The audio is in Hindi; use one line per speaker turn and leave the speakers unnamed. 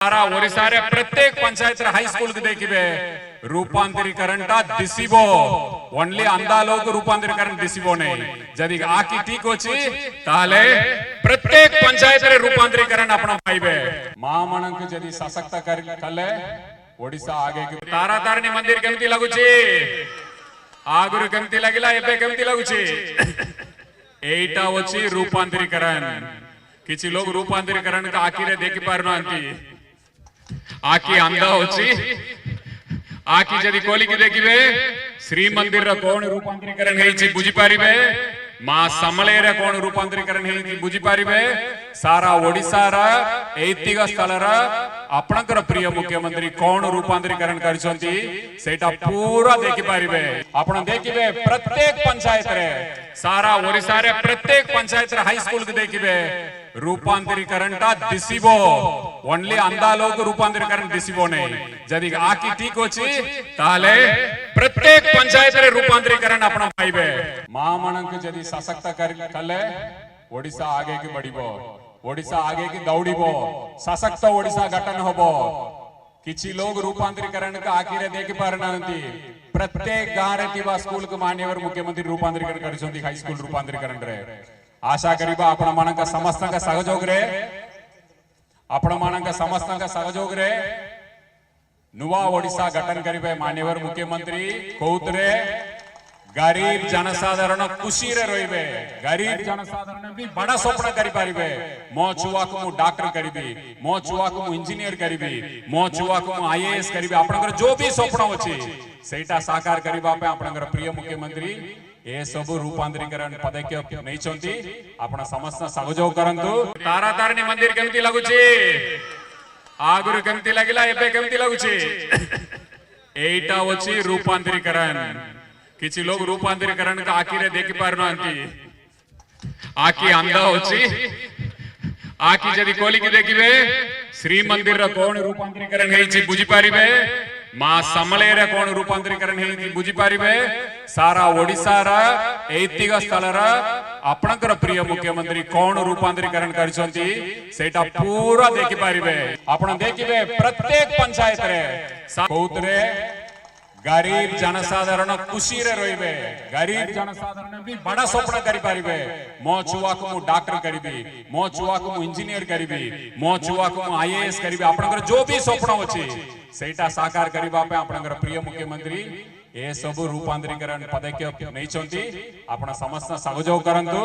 सारा ओडिशा रे प्रत्येक पंचायत रे हाई स्कूल के देखिबे रूपांतरीकरण टा दिसिबो ओनली अंदा लोग रूपांतरीकरण दिसिबो नहीं जदि आकी ठीक होची ताले प्रत्येक पंचायत रे रूपांतरीकरण आपण पाइबे मामणक जदि सशक्त कले ओडिशा आगे की तारा तारणी मंदिर केमती लागुची आगुरु केमती लागिला एबे केमती लागुची एटा होची रूपांतरीकरण किछि लोग रूपांतरीकरण का आखिरे देखि पारनांती आकी अंदा होची आकी जदि कोली की देखिबे श्री मंदिर रा कोन रूपांतरीकरण हेछि बुझी पारिबे मां समले रा कोन रूपांतरीकरण हेछि बुझी पारिबे सारा ओडिसा रा ऐतिहासिक स्थल रा आपणकर प्रिय मुख्यमंत्री कोन रूपांतरीकरण करछंती सेटा पूरा देखि पारिबे आपण देखिबे प्रत्येक पंचायत रे सारा ओडिसा रे प्रत्येक पंचायत रे हाई स्कूल के देखिबे रूपांतरीकरण टा दिसिबो ओनली अंदा लोग रूपांतरीकरण दिसिबो नहीं जदि आकी ठीक होची ताले प्रत्येक पंचायत रे रूपांतरीकरण आपण पाइबे मामणक जदि सशक्त कले ओडिशा आगे की बढ़िबो ओडिशा आगे की दौड़िबो सशक्त ओडिशा गठन होबो किछि लोग रूपांतरीकरण का आखिरे देखि पारनांती प्रत्येक गां रे तिबा स्कूल के मान्यवर मुख्यमंत्री रूपांतरीकरण करछंती हाई स्कूल रूपांतरीकरण रे आशा करिबा आपण मानक समस्त का सहयोग रे आपण मानक समस्त का सहयोग रे नुवा ओडिशा गठन करिबे मान्यवर मुख्यमंत्री कौतरे गरीब जनसाधारण खुशी रे रहिबे गरीब जनसाधारण भी बड़ा स्वप्न करि पारिबे मो छुआ को मु डॉक्टर करिबी मो छुआ को मु इंजीनियर करिबी मो छुआ को मु आईएएस करिबी आपनकर जो भी स्वप्न अछि सेटा साकार करिबा पे आपनकर प्रिय मुख्यमंत्री ए सब रूपांतरीकरण पदक्षेप नै छंती आपण समस्त सहयोग करंतु तारा तारणी मंदिर केमती लागुची आगुरु केमती लागिला एबे केमती लागुची एटा होची रूपांतरीकरण किछि लोग रूपांतरीकरण का आखिरे देखि पारनांती आकी अंदा होची आकी जदि कोली की देखिबे श्री मंदिर रा कोन रूपांतरीकरण हेछि बुझी पारिबे मां समले रे कोन रूपांतरीकरण हेछि बुझी पारिबे सारा ओडिशा रा ऐतिहासिक स्थल रा आपणकर प्रिय मुख्यमंत्री कोन रूपांतरीकरण करछंती सेटा पूरा देखि पारिबे आपण देखिबे प्रत्येक पंचायत रे कौतरे गरीब जनसाधारण खुशी रे रहिबे गरीब जनसाधारण भी बड़ा स्वप्न करि पारिबे मो छुआ को मु डॉक्टर करिबी मो छुआ को मु इंजीनियर करिबी मो छुआ को मु आईएएस करिबी आपनकर जो भी स्वप्न अछि सेटा साकार करिबा पे आपनकर प्रिय मुख्यमंत्री ए सब रूपांतरीकरण पदक्षेप नै छंती आपण समस्त सहयोग करंतु।